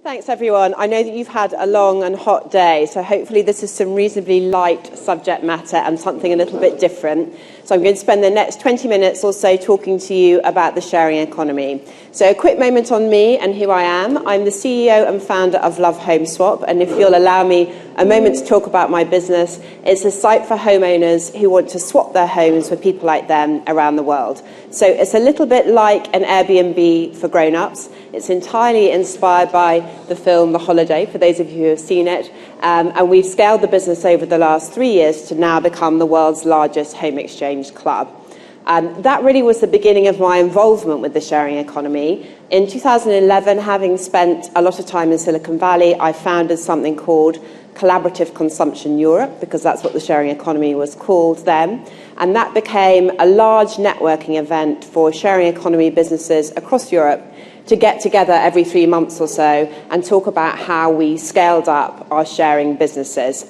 Thanks, everyone. I know that you've had a long and hot day, so hopefully this is some reasonably light subject matter and something a little bit different. So I'm going to spend the next 20 minutes or so talking to you about the sharing economy. So a quick moment on me and who I am. I'm the CEO and founder of Love Home Swap, and if you'll allow me a moment to talk about my business, it's a site for homeowners who want to swap their homes with people like them around the world. So it's a little bit like an Airbnb for grown-ups. It's entirely inspired by the film The Holiday, for those of you who have seen it. And we've scaled the business over the last 3 years to now become the world's largest home exchange club. That really was the beginning of my involvement with the sharing economy. In 2011, having spent a lot of time in Silicon Valley, I founded something called Collaborative Consumption Europe, because that's what the sharing economy was called then. And that became a large networking event for sharing economy businesses across Europe to get together every 3 months or so and talk about how we scaled up our sharing businesses.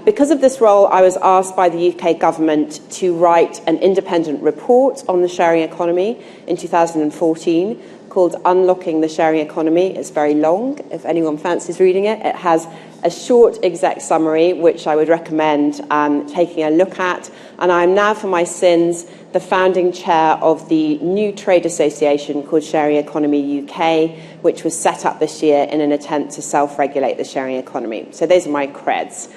Because of this role, I was asked by the UK government to write an independent report on the sharing economy in 2014 called Unlocking the Sharing Economy. It's very long, if anyone fancies reading it. It has a short exec summary, which I would recommend taking a look at. And I am now, for my sins, the founding chair of the new trade association called Sharing Economy UK, which was set up this year in an attempt to self-regulate the sharing economy. So those are my creds.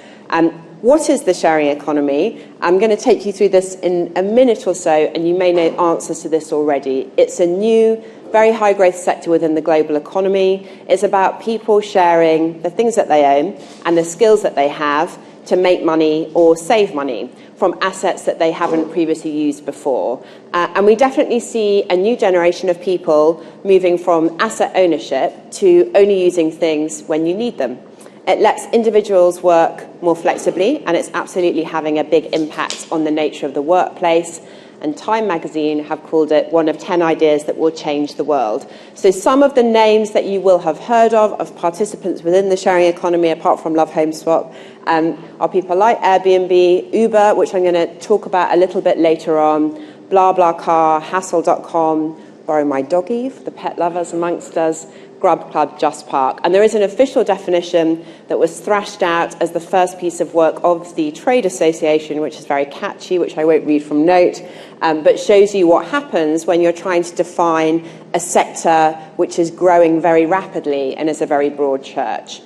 What is the sharing economy? I'm going to take you through this in a minute or so, and you may know answers to this already. It's a new, very high growth sector within the global economy. It's about people sharing the things that they own and the skills that they have to make money or save money from assets that they haven't previously used before. And we definitely see a new generation of people moving from asset ownership to only using things when you need them. It lets individuals work more flexibly, and it's absolutely having a big impact on the nature of the workplace. And Time magazine have called it one of 10 ideas that will change the world. So some of the names that you will have heard of participants within the sharing economy, apart from Love Home Swap, are people like Airbnb, Uber, which I'm going to talk about a little bit later on, BlaBlaCar, Hassle.com, Borrow My Doggy for the pet lovers amongst us, Grub Club, Just Park. And there is an official definition that was thrashed out as the first piece of work of the Trade Association, which is very catchy, which I won't read from note, but shows you what happens when you're trying to define a sector which is growing very rapidly and is a very broad church.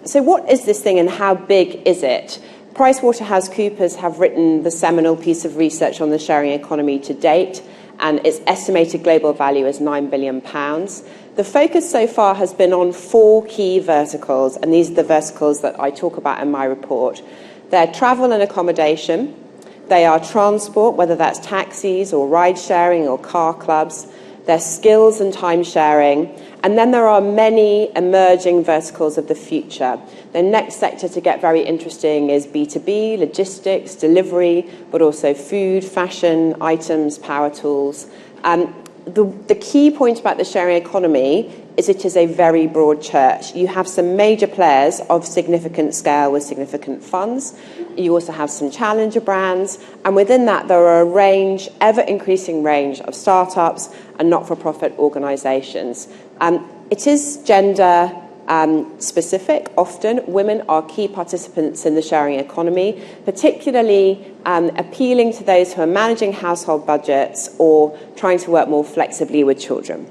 So what is this thing and how big is it? PricewaterhouseCoopers have written the seminal piece of research on the sharing economy to date, and its estimated global value is £9 billion. The focus so far has been on 4 key verticals, and these are the verticals that I talk about in my report. They're travel and accommodation. They are transport, whether that's taxis or ride sharing or car clubs. They're skills and time sharing. And then there are many emerging verticals of the future. The next sector to get very interesting is B2B, logistics, delivery, but also food, fashion, items, power tools. The key point about the sharing economy is it is a very broad church. You have some major players of significant scale with significant funds. You also have some challenger brands. And within that, there are a range, ever-increasing range of startups and not-for-profit organisations. It is gender specific. Often, women are key participants in the sharing economy, particularly appealing to those who are managing household budgets or trying to work more flexibly with children.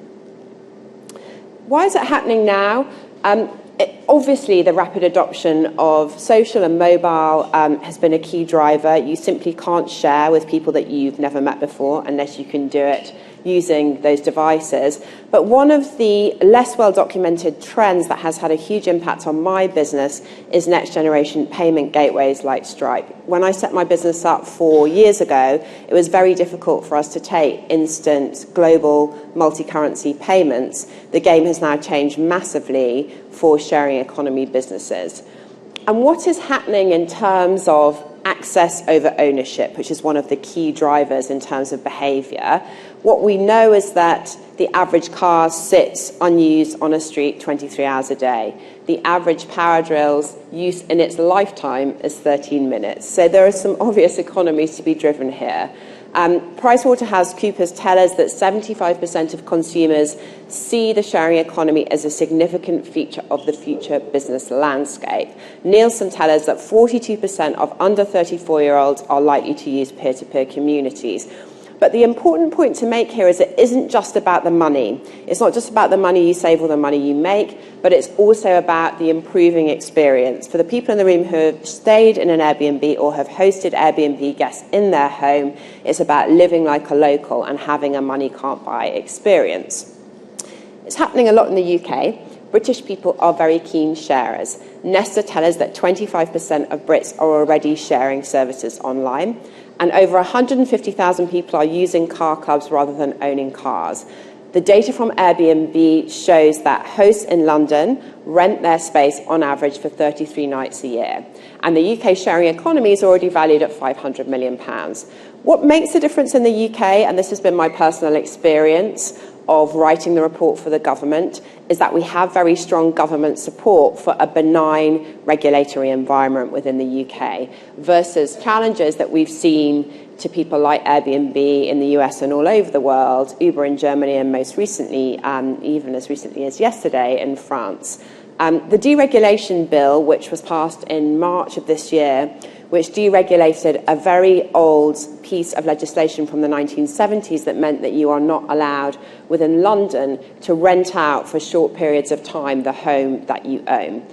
Why is it happening now? Obviously, the rapid adoption of social and mobile has been a key driver. You simply can't share with people that you've never met before unless you can do it using those devices. But one of the less well-documented trends that has had a huge impact on my business is next-generation payment gateways like Stripe. When I set my business up 4 years ago, it was very difficult for us to take instant, global, multi-currency payments. The game has now changed massively for sharing economy businesses. And what is happening in terms of access over ownership, which is one of the key drivers in terms of behaviour? What we know is that the average car sits unused on a street 23 hours a day. The average power drill's use in its lifetime is 13 minutes. So there are some obvious economies to be driven here. PricewaterhouseCoopers tell us that 75% of consumers see the sharing economy as a significant feature of the future business landscape. Nielsen tell us that 42% of under 34-year-olds are likely to use peer-to-peer communities. But the important point to make here is it isn't just about the money. It's not just about the money you save or the money you make, but it's also about the improving experience. For the people in the room who have stayed in an Airbnb or have hosted Airbnb guests in their home, it's about living like a local and having a money can't buy experience. It's happening a lot in the UK. British people are very keen sharers. Nesta tell us that 25% of Brits are already sharing services online, and over 150,000 people are using car clubs rather than owning cars. The data from Airbnb shows that hosts in London rent their space on average for 33 nights a year. And the UK sharing economy is already valued at £500 million. What makes the difference in the UK, and this has been my personal experience of writing the report for the government, is that we have very strong government support for a benign regulatory environment within the UK versus challenges that we've seen to people like Airbnb in the US and all over the world, Uber in Germany, and most recently, even as recently as yesterday, in France. The deregulation bill, which was passed in March of this year, which deregulated a very old piece of legislation from the 1970s that meant that you are not allowed within London to rent out for short periods of time the home that you own.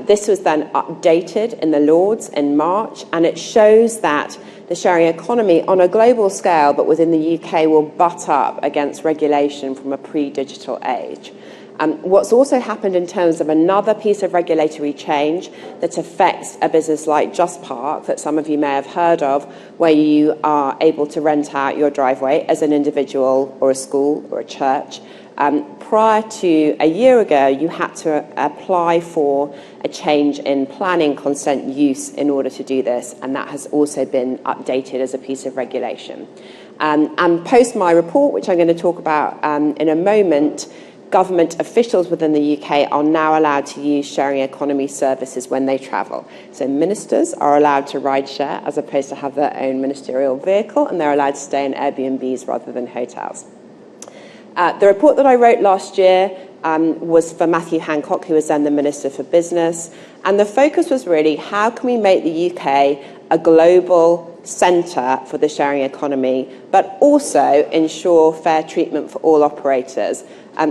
This was then updated in the Lords in March, and it shows that the sharing economy on a global scale, but within the UK, will butt up against regulation from a pre-digital age. What's also happened in terms of another piece of regulatory change that affects a business like Just Park, that some of you may have heard of, where you are able to rent out your driveway as an individual or a school or a church. Prior to a year ago, you had to apply for a change in planning consent use in order to do this, and that has also been updated as a piece of regulation. And post my report, which I'm going to talk about in a moment, government officials within the UK are now allowed to use sharing economy services when they travel. So ministers are allowed to ride share as opposed to have their own ministerial vehicle, and they're allowed to stay in Airbnbs rather than hotels. The report that I wrote last year was for Matthew Hancock, who was then the Minister for Business, and the focus was really how can we make the UK a global centre for the sharing economy, but also ensure fair treatment for all operators.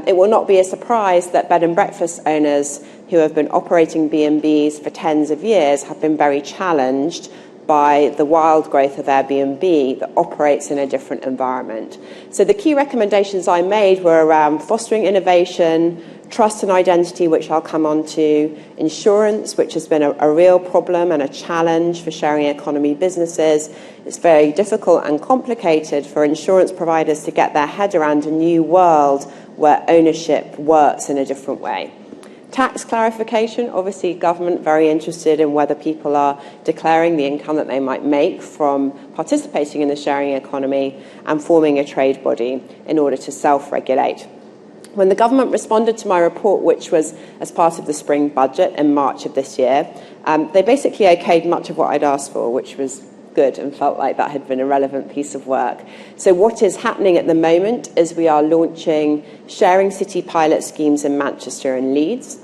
It will not be a surprise that bed and breakfast owners who have been operating B&Bs for tens of years have been very challenged by the wild growth of Airbnb that operates in a different environment. So the key recommendations I made were around fostering innovation, trust and identity, which I'll come on to, insurance, which has been a real problem and a challenge for sharing economy businesses. It's very difficult and complicated for insurance providers to get their head around a new world where ownership works in a different way. Tax clarification, obviously government very interested in whether people are declaring the income that they might make from participating in the sharing economy, and forming a trade body in order to self-regulate. When the government responded to my report, which was as part of the spring budget in March of this year, they basically okayed much of what I'd asked for, which was good and felt like that had been a relevant piece of work. So what is happening at the moment is we are launching sharing city pilot schemes in Manchester and Leeds.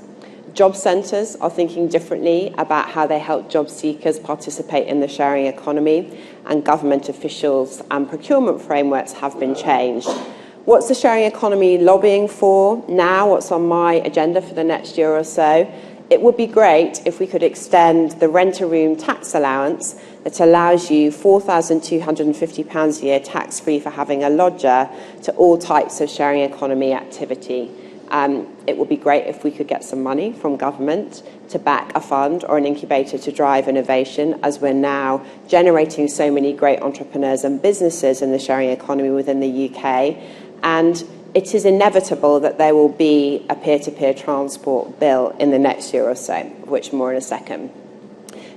Job centres are thinking differently about how they help job seekers participate in the sharing economy, and government officials and procurement frameworks have been changed. What's the sharing economy lobbying for now? What's on my agenda for the next year or so? It would be great if we could extend the rent-a-room tax allowance that allows you £4,250 a year tax-free for having a lodger to all types of sharing economy activity. It would be great if we could get some money from government to back a fund or an incubator to drive innovation, as we're now generating so many great entrepreneurs and businesses in the sharing economy within the UK. And it is inevitable that there will be a peer-to-peer transport bill in the next year or so, of which more in a second.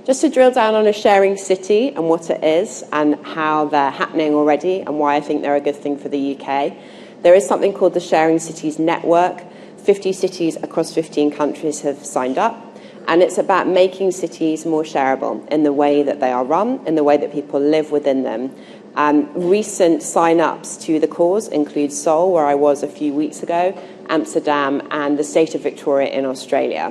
Just to drill down on a sharing city and what it is and how they're happening already and why I think they're a good thing for the UK. There is something called the Sharing Cities Network. 50 cities across 15 countries have signed up, and it's about making cities more shareable in the way that they are run, in the way that people live within them. Recent sign-ups to the cause include Seoul, where I was a few weeks ago, Amsterdam, and the state of Victoria in Australia.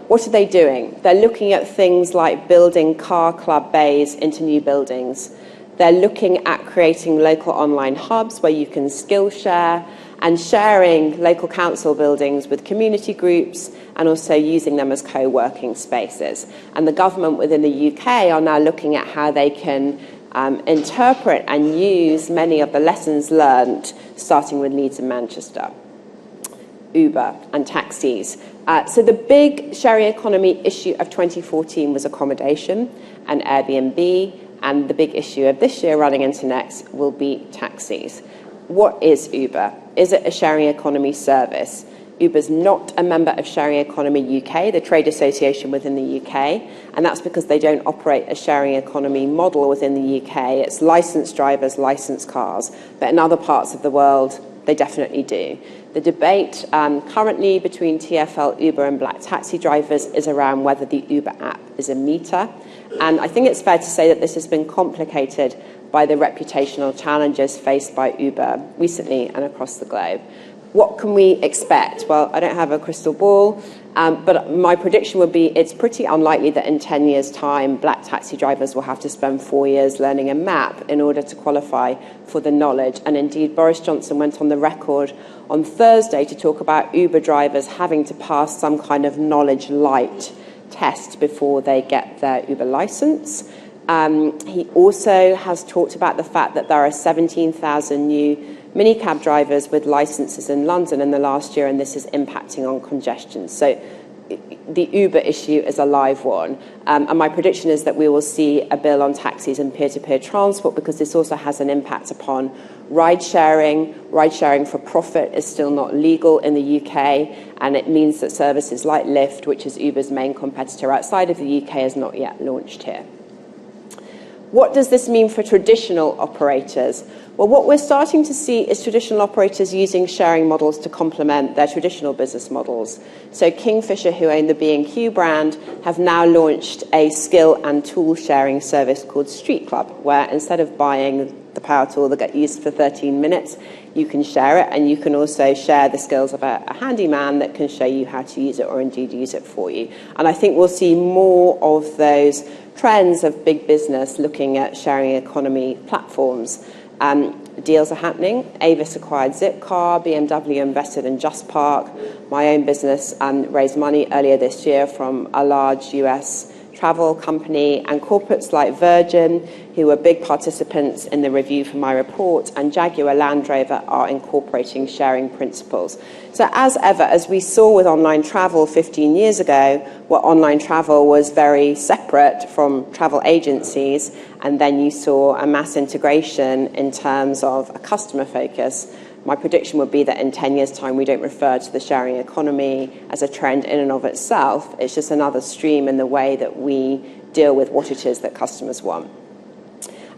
What are they doing? They're looking at things like building car club bays into new buildings. They're looking at creating local online hubs where you can skill share and sharing local council buildings with community groups and also using them as co-working spaces. And the government within the UK are now looking at how they can interpret and use many of the lessons learned, starting with Leeds and Manchester. Uber and taxis. So the big sharing economy issue of 2014 was accommodation and Airbnb, and the big issue of this year running into next will be taxis. What is Uber? Is it a sharing economy service? Uber's not a member of Sharing Economy UK, the trade association within the UK, and that's because they don't operate a sharing economy model within the UK. It's licensed drivers, licensed cars, but in other parts of the world, they definitely do. The debate currently between TfL, Uber and black taxi drivers is around whether the Uber app is a meter. And I think it's fair to say that this has been complicated by the reputational challenges faced by Uber recently and across the globe. What can we expect? Well, I don't have a crystal ball, but my prediction would be it's pretty unlikely that in 10 years' time, black taxi drivers will have to spend 4 years learning a map in order to qualify for the knowledge. And indeed, Boris Johnson went on the record on Thursday to talk about Uber drivers having to pass some kind of knowledge light test before they get their Uber license. He also has talked about the fact that there are 17,000 new minicab drivers with licenses in London in the last year, and this is impacting on congestion. So the Uber issue is a live one. And my prediction is that we will see a bill on taxis and peer-to-peer transport, because this also has an impact upon ride sharing. Ride sharing for profit is still not legal in the UK, and it means that services like Lyft, which is Uber's main competitor outside of the UK, has not yet launched here. What does this mean for traditional operators? Well, what we're starting to see is traditional operators using sharing models to complement their traditional business models. So Kingfisher, who own the B&Q brand, have now launched a skill and tool sharing service called Street Club, where instead of buying the power tool that gets used for 13 minutes, you can share it, and you can also share the skills of a handyman that can show you how to use it or indeed use it for you. And I think we'll see more of those trends of big business looking at sharing economy platforms. Deals are happening. Avis acquired Zipcar, BMW invested in Just Park. My own business raised money earlier this year from a large US travel company, and corporates like Virgin, who were big participants in the review for my report, and Jaguar Land Rover are incorporating sharing principles. So as ever, as we saw with online travel 15 years ago, where online travel was very separate from travel agencies, and then you saw a mass integration in terms of a customer focus, my prediction would be that in 10 years' time, we don't refer to the sharing economy as a trend in and of itself. It's just another stream in the way that we deal with what it is that customers want.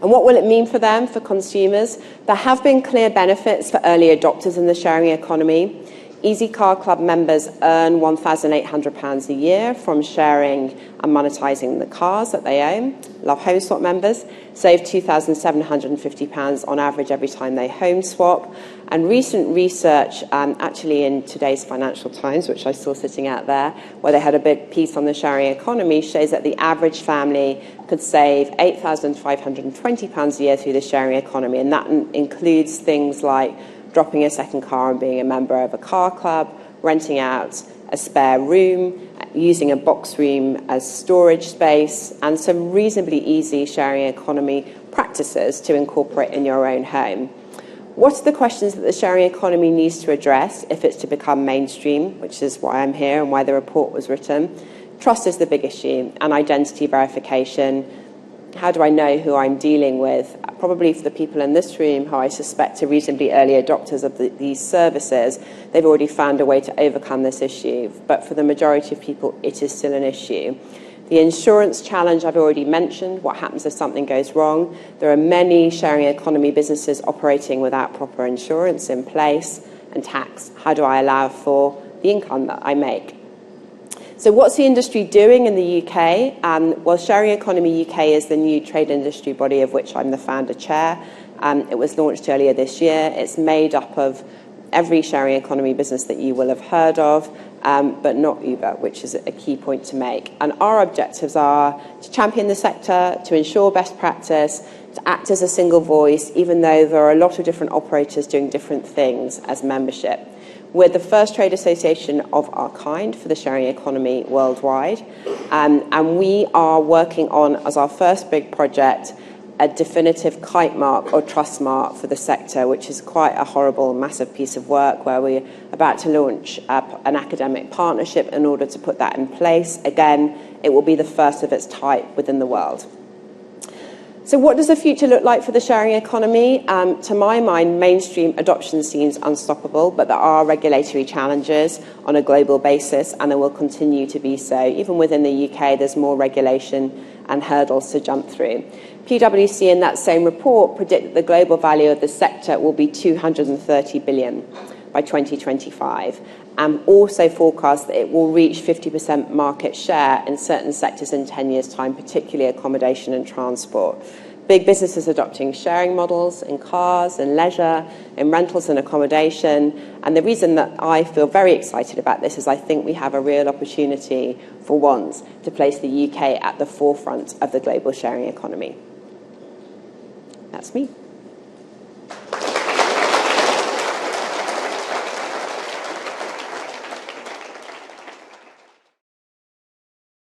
And what will it mean for them, for consumers? There have been clear benefits for early adopters in the sharing economy. Easy Car Club members earn £1,800 a year from sharing and monetising the cars that they own. Love Home Swap members save £2,750 on average every time they home swap. And recent research, actually in today's Financial Times, which I saw sitting out there, where they had a big piece on the sharing economy, shows that the average family could save £8,520 a year through the sharing economy. And that includes things like dropping a second car and being a member of a car club, renting out a spare room, using a box room as storage space, and some reasonably easy sharing economy practices to incorporate in your own home. What are the questions that the sharing economy needs to address if it's to become mainstream, which is why I'm here and why the report was written? Trust is the big issue, and identity verification. How do I know who I'm dealing with? Probably for the people in this room who I suspect are reasonably early adopters of these services, they've already found a way to overcome this issue. But for the majority of people, it is still an issue. The insurance challenge I've already mentioned. What happens if something goes wrong? There are many sharing economy businesses operating without proper insurance in place. And tax. How do I allow for the income that I make? So what's the industry doing in the UK? Well, Sharing Economy UK is the new trade industry body of which I'm the founder chair. It was launched earlier this year. It's made up of every sharing economy business that you will have heard of, but not Uber, which is a key point to make. And our objectives are to champion the sector, to ensure best practice, to act as a single voice, even though there are a lot of different operators doing different things as membership. We're the first trade association of our kind for the sharing economy worldwide, and we are working on, as our first big project, a definitive kite mark or trust mark for the sector, which is quite a horrible, massive piece of work where we're about to launch an academic partnership in order to put that in place. Again, it will be the first of its type within the world. So what does the future look like for the sharing economy? To my mind, mainstream adoption seems unstoppable, but there are regulatory challenges on a global basis, and there will continue to be so. Even within the UK, there's more regulation and hurdles to jump through. PwC in that same report predict that the global value of the sector will be 230 billion by 2025, and also forecast that it will reach 50% market share in certain sectors in 10 years' time, particularly accommodation and transport. Big businesses adopting sharing models in cars and leisure, in rentals and accommodation. And the reason that I feel very excited about this is I think we have a real opportunity for once to place the UK at the forefront of the global sharing economy. That's me.